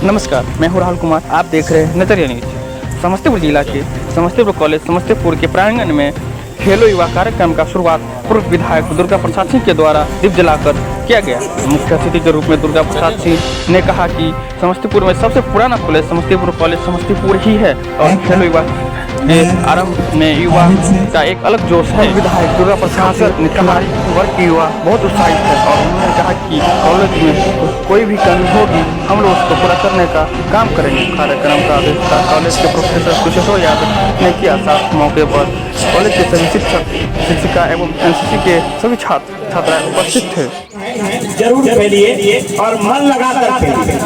नमस्कार, मैं हूँ राहुल कुमार। आप देख रहे हैं नजरिया न्यूज। समस्तीपुर जिला के समस्तीपुर कॉलेज समस्तीपुर के प्रांगण में खेलो युवा कार्यक्रम का शुरुआत पूर्व विधायक दुर्गा प्रसाद सिंह के द्वारा दीप जलाकर किया गया। मुख्य अतिथि के रूप में दुर्गा प्रसाद सिंह ने कहा कि समस्तीपुर में सबसे पुराना कॉलेज समस्तीपुर कॉलेज समस्तीपुर ही है और खेलो युवा के आरंभ में युवा का एक अलग जोश है। विधायक दुर्गा प्रसाद ने हमारे वर्ग के युवा बहुत उत्साहित है और उन्होंने कहा कि कॉलेज में कोई भी कमी होगी हम लोग उसको पूरा करने का काम करेंगे। कार्यक्रम का अध्यक्षता कॉलेज के प्रोफेसर कुशेश्वर यादव ने किया। साथ मौके पर कॉलेज के सभी शिक्षक शिक्षिका एवं एनसीसी के सभी छात्र छात्राएं उपस्थित थे। जरूर खेलिए और मन लगा कर खेलिए,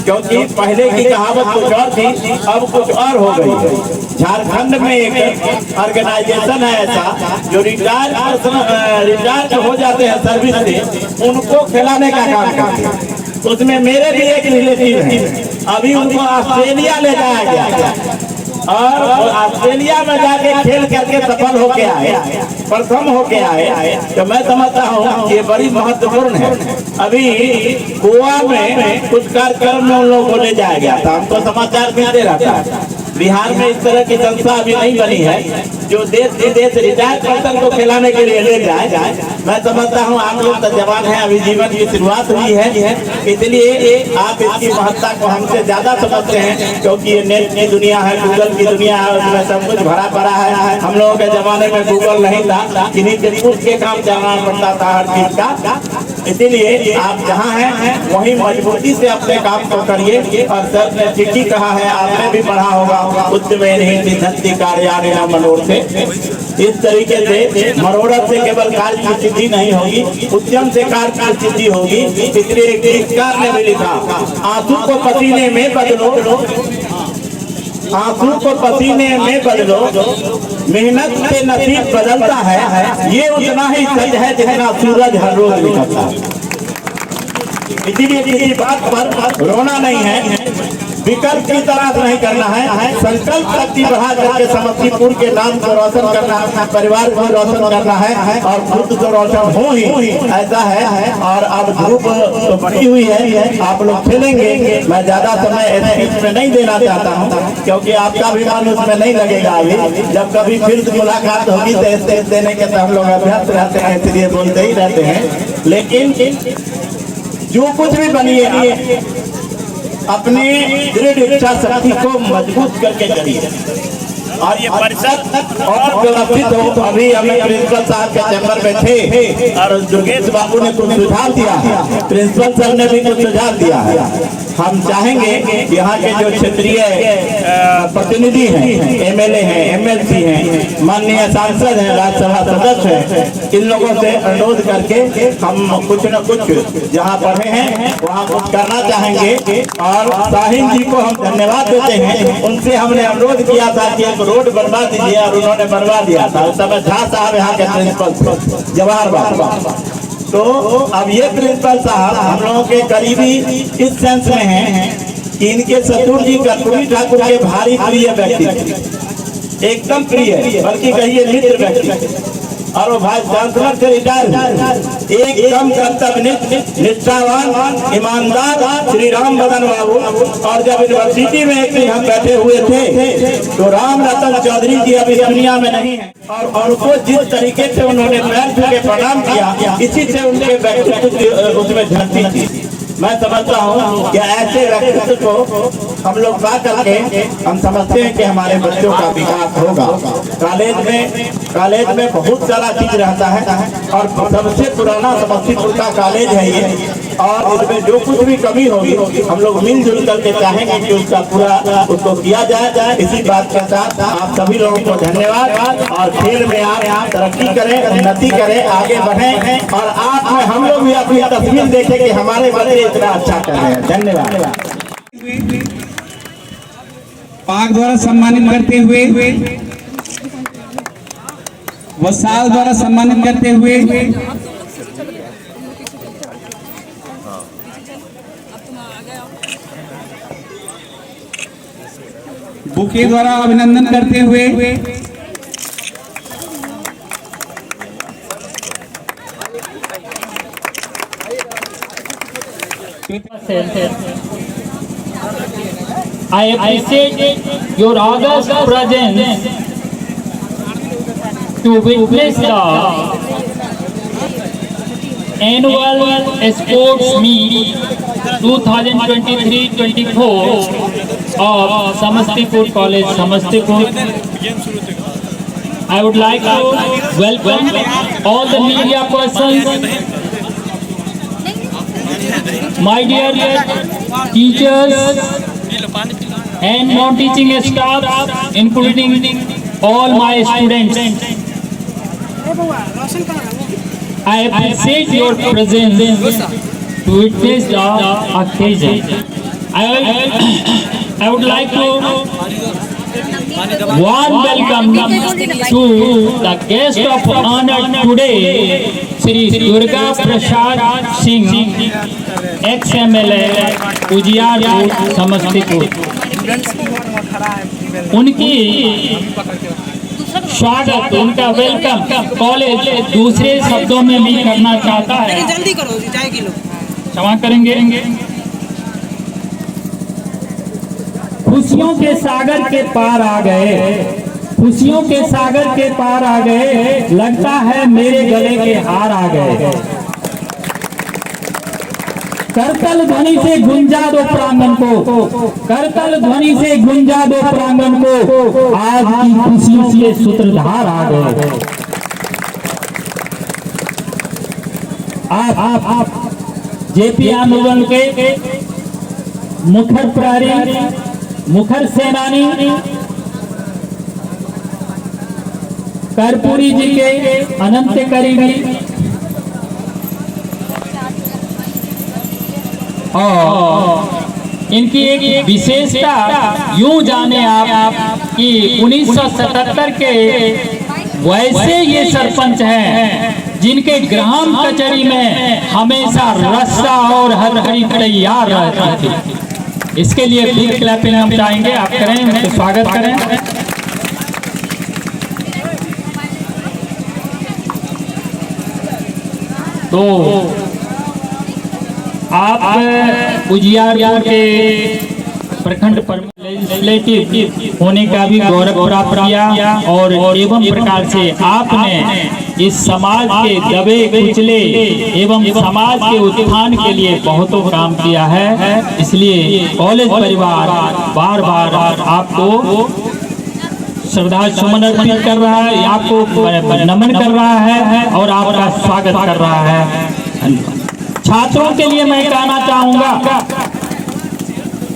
क्योंकि पहले की कहावत कुछ और थी, अब कुछ और हो गई। झारखंड में एक ऑर्गेनाइजेशन है ऐसा जो रिटायर हो जाते हैं सर्विस से, उनको खिलाने का काम करते हैं। उसमें मेरे भी एक रिलेटिव है, अभी उनको ऑस्ट्रेलिया ले जाया गया और ऑस्ट्रेलिया में जाके खेल करके सफल होके आए, प्रथम होके आए। तो मैं समझता हूँ ये बड़ी महत्वपूर्ण है। अभी गोवा में कुछ कार्यक्रम में उन लोगों को ले जाया गया था, हमको समाचार मिलते रहता है। बिहार में इस तरह की संस्था अभी नहीं बनी है जो देश विदेश रिटायर्ड पर्सन को खिलाने के लिए ले जाए। मैं समझता हूँ आप लोग तो जवान हैं, अभी जीवन की शुरुआत हुई है, इसलिए आप इसकी महत्ता को हमसे ज्यादा समझते हैं, क्योंकि ये नेट की दुनिया है, गूगल की दुनिया है, उसमें सब कुछ भरा पड़ा है। हम लोगों के जमाने में गूगल नहीं था, किन्हीं से पूछ के काम चलाना पड़ता था हर चीज का। इसीलिए आप जहाँ हैं वहीं मजबूती से अपने काम को करिए। और सर ने ठीक ही कहा है, आपने भी पढ़ा होगा उच्च में नहीं सिद्धि कार्यालय मनोर से। इस तरीके से मनोरथ से केवल कार्य की सिद्धि नहीं होगी, उद्यम से कार्य की सिद्धि होगी। इसलिए एक गीतकार ने भी लिखा, आंसू को पसीने में बदलो, आंसू को पसीने में बदलो, मेहनत से नसीब बदलता है, ये उतना ही सच है जितना सूरज हर रोज निकलता है। इसीलिए किसी बात पर रोना नहीं है, विकल्प की तलाश नहीं करना है, संकल्प शक्ति बढ़ा करके समस्तीपुर के नाम को रोशन करना है, अपना परिवार को रोशन करना है और खुद को रोशन हो ही ऐसा है। और अब धूप तो बढ़ी हुई है, आप लोग खेलेंगे। मैं ज्यादा समय इसमें नहीं देना चाहता हूँ, क्योंकि आपका भी मन उसमें नहीं लगेगा। अभी जब कभी फिर मुलाकात होगी तो स्टेज देने के तो हम लोग अभ्यस्त रहते हैं, इसलिए बोलते ही रहते हैं। लेकिन जो कुछ भी बनिए अपनी दृढ़ इच्छा शक्ति को मजबूत करके करिए। और ये परिषद और व्यवस्थित हो। अभी हमें प्रिंसिपल साहब के चैम्बर में थे और दुर्गेश बाबू ने कुछ सुझाव दिया है, प्रिंसिपल सर ने भी कुछ सुझाव दिया है। हम चाहेंगे यहाँ के जो क्षेत्रीय प्रतिनिधि हैं, एमएलए हैं, एमएलसी हैं, माननीय सांसद हैं, राज्यसभा सदस्य हैं, इन लोगों से अनुरोध करके हम कुछ न कुछ जहाँ पढ़े हैं वहाँ कुछ करना चाहेंगे। और साहिल जी को हम धन्यवाद देते हैं, उनसे हमने अनुरोध किया था कि एक रोड बनवा दीजिए और उन्होंने बनवा दिया था। उस समय झा साहब यहाँ के प्रिंसिपल जवाहर। तो अब ये प्रिंसिपल साहब हम लोगों के करीबी इस सेंस में हैं कि इनके ससुर जी कर्पूरी ठाकुर के भारी प्रिय व्यक्ति, एकदम प्रिय, बल्कि कहिए मित्र व्यक्ति। और वो भाई चांसलर से रिटायर, एकदम कर्तव्य निष्ठावान ईमानदार श्री राम बदन बाबू। और जब यूनिवर्सिटी में एक दिन हम बैठे हुए थे तो राम रतन चौधरी जी अभी दुनिया में नहीं है, और उनको जिस तरीके से उन्होंने पैर छू के प्रणाम किया, इसी से उनके व्यक्तित्व उसमें झलकती थी। मैं समझता हूँ कि ऐसे व्यक्तित्व को हम लोग पा करके हम समझते हैं कि हमारे बच्चों का विकास होगा। कॉलेज में बहुत सारा चीज रहता है और सबसे पुराना समस्तीपुर का कॉलेज है ये। और इसमें जो कुछ भी कमी होगी हम लोग मिलजुल करके चाहेंगे कि उसका पूरा उसको किया जाए। इसी बात के साथ आप सभी लोगों को धन्यवाद। और खेल में आप तरक्की करें, उन्नति करें, आगे बढ़ें और आप में हम लोग भी अपनी तस्वीर देखें कि हमारे बच्चे इतना अच्छा कर रहे हैं। धन्यवाद। पाक द्वारा सम्मानित करते हुए, वसाल द्वारा सम्मानित करते हुए, बुके द्वारा अभिनंदन करते हुए, I appreciate your august presence to witness the annual sports meet 2023-24 of Samastipur College, Samastipur. I would like to welcome all the media persons, my dear teachers and non-teaching staff, including all my students. I appreciate your presence to witness the occasion. I would like to warm welcome to the guest of honor today, Shri Durga Prasad Singh, ex-MLA, Ujiarpur, Samastipur. उनकी स्वागत, उनका welcome college दूसरे शब्दों में भी करना चाहता है। जल्दी करो जी, चाय किलो क्षमा करेंगे। खुशियों के सागर के पार आ गए, खुशियों के सागर के पार आ गए, लगता है मेरे गले के हार आ गए। करतल ध्वनि से गुंजा दो प्रांगण को, करतल ध्वनि से गुंजा दो प्रांगण को, आज की खुशियों के सूत्रधार आ गए। आप जेपी आंदोलन के मुखर प्रहरी, मुखर सेनानी कर्पूरी जी के अनंत करीबी और इनकी एक विशेषता यूं जाने आप कि 1977 के वैसे ये सरपंच हैं जिनके ग्राम कचहरी में हमेशा रस्सा और हथकड़ी तैयार रहती थी। इसके लिए बिग क्लैपिंग हम चाहेंगे, आप करें, उनका स्वागत करें। तो आप उजियारपुर के प्रखंड लेजिस्लेटिव होने का भी गौरव प्राप्त किया और एवं प्रकार से आपने इस समाज के दबे कुचले एवं समाज के उत्थान के लिए बहुतों काम किया है। इसलिए कॉलेज परिवार बार बार आपको श्रद्धा सुमन अर्पित कर रहा है, आपको नमन कर रहा है और आपका स्वागत कर रहा है। छात्रों के लिए मैं कहना चाहूंगा,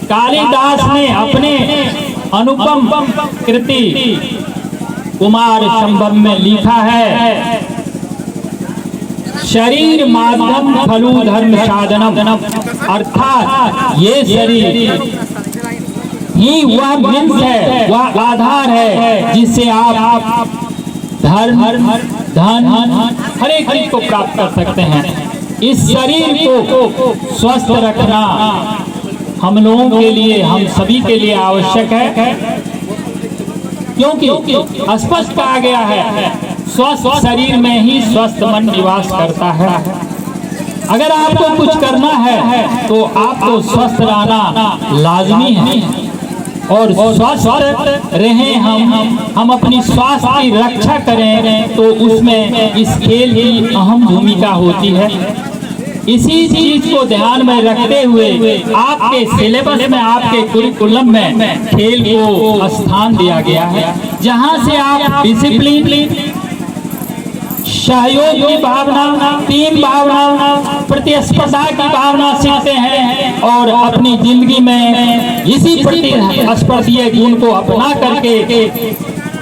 कालिदास ने अपने अनुपम कृति कुमार संभव में लिखा है, शरीर माध्यम खलु धर्म साधनम, अर्थात ये शरीर ही वह मीन्स है, वह आधार है जिससे आप धर्म, धन, हर एक चीज को प्राप्त कर सकते हैं। इस शरीर को स्वस्थ रखना हम लोगों के लिए, हम सभी के लिए आवश्यक है, क्योंकि स्पष्ट कहा गया है स्वस्थ शरीर में ही स्वस्थ मन निवास करता है। अगर आपको कुछ करना है तो आपको स्वस्थ रहना लाजमी है और स्वस्थ रहें, हम अपनी स्वास्थ्य की रक्षा करें तो उसमें इस खेल की अहम भूमिका होती है। इसी चीज को ध्यान में रखते हुए आपके सिलेबस में, आपके कुरिकुलम में खेल को स्थान दिया गया है, जहां से आप डिसिप्लिन, सहयोग की भावना, टीम भावना, प्रतिस्पर्धा की भावना सीखते हैं और अपनी जिंदगी में इसी प्रतिस्पर्धीय गुण को अपना करके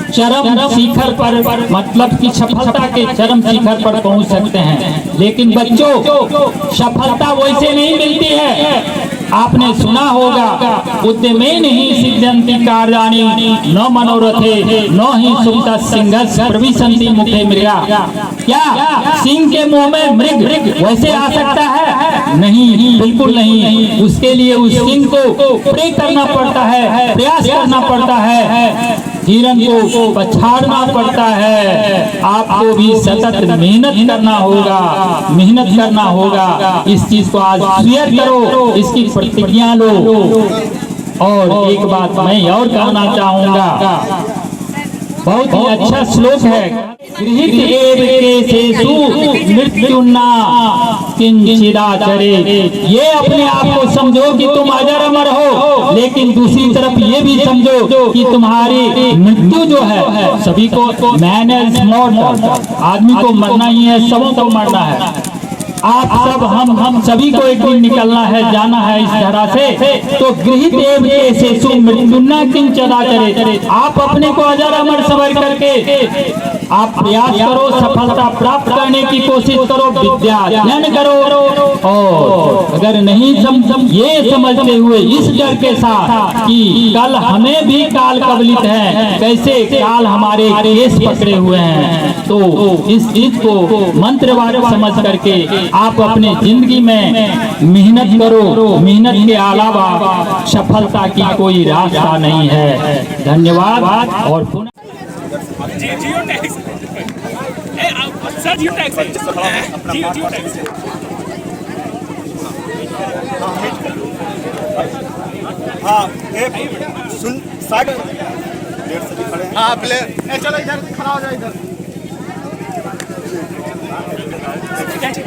चरम शिखर पर, मतलब कि सफलता के चरम शिखर पर पहुंच सकते हैं। लेकिन बच्चों, सफलता वैसे नहीं मिलती है। आपने सुना होगा, उद्यमे नहीं सिद्धंति कार्याणि न मनोरथे न ही सुप्त सिंहस् प्रविशन्ति मुखे मृगा। क्या सिंह के मुंह में मृग वैसे आ सकता है? नहीं, बिल्कुल नहीं। उसके लिए उस सिंह को प्रे करना पड़ता है, प्रयास करना पड़ता है, हिरण को पछाड़ना पड़ता है। आपको भी सतत मेहनत करना होगा, मेहनत करना होगा। इस चीज को आज शेयर करो, इसकी प्रतिज्ञा लो। और एक बात मैं और कहना चाहूंगा, बहुत ही अच्छा श्लोक है, गृहीत एव केशेषु मृत्युर्न किंचिदाचरे। ये अपने आप को समझो कि तुम अजर अमर हो, लेकिन दूसरी तरफ ये भी समझो कि तुम्हारी मृत्यु जो है, सभी को मैन इज मॉर्टल, आदमी को मरना ही है, सबों को मरना है। आप सब हम सभी को एक दिन निकलना है, जाना है इस धरा से। तो गृहीत एव केशेषु मृत्युर्न किंचिदाचरे, आप अपने को अजर अमर समझ करके आप प्रयास करो, सफलता प्राप्त करने की कोशिश करो, विद्या अध्ययन करो। और अगर नहीं ये समझते हुए इस डर के साथ कि कल हमें भी काल कबलित है, कैसे काल हमारे केस पकड़े हुए हैं, तो इस चीज को मंत्रवाद समझ करके आप अपने जिंदगी में मेहनत करो। मेहनत के अलावा सफलता की कोई रास्ता नहीं है। धन्यवाद। और पुनः जियो टैक्स सर, जियो टैक्स जियो टैक्स। हाँ एक सुन साइड हाँ प्ले चलो इधर खड़ा हो जाओ, इधर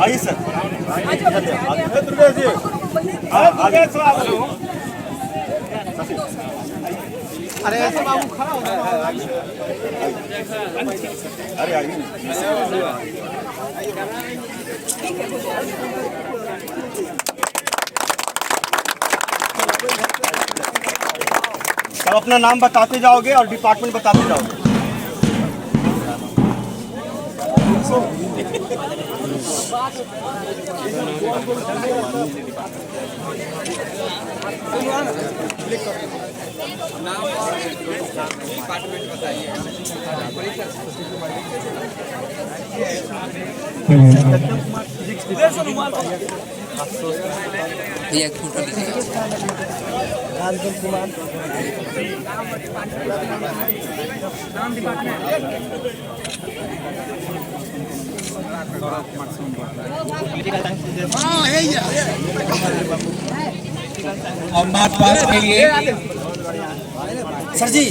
आइए सर। दुर्गेश जी अरे ऐसे बाबू खड़ा हो जाए। अरे आइए सब अपना नाम बताते जाओगे और डिपार्टमेंट बताते जाओगे। एक फोटो और मार्च पास के लिए सर जी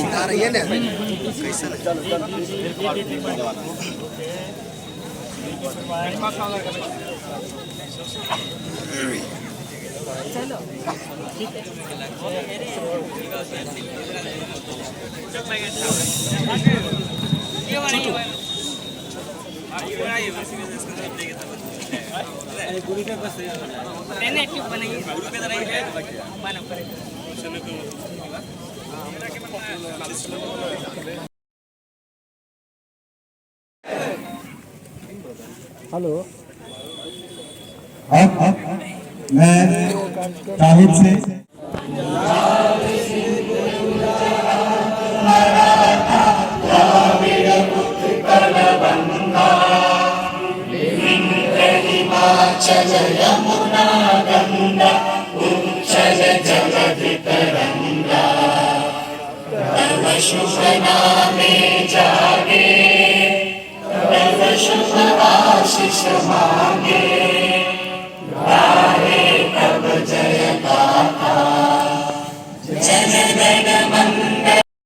हेलो। मैं शाहिद से शुभ नामे जागे, शुभ आशीष मांगे, गाहे तब जय गाथा, जन गण मन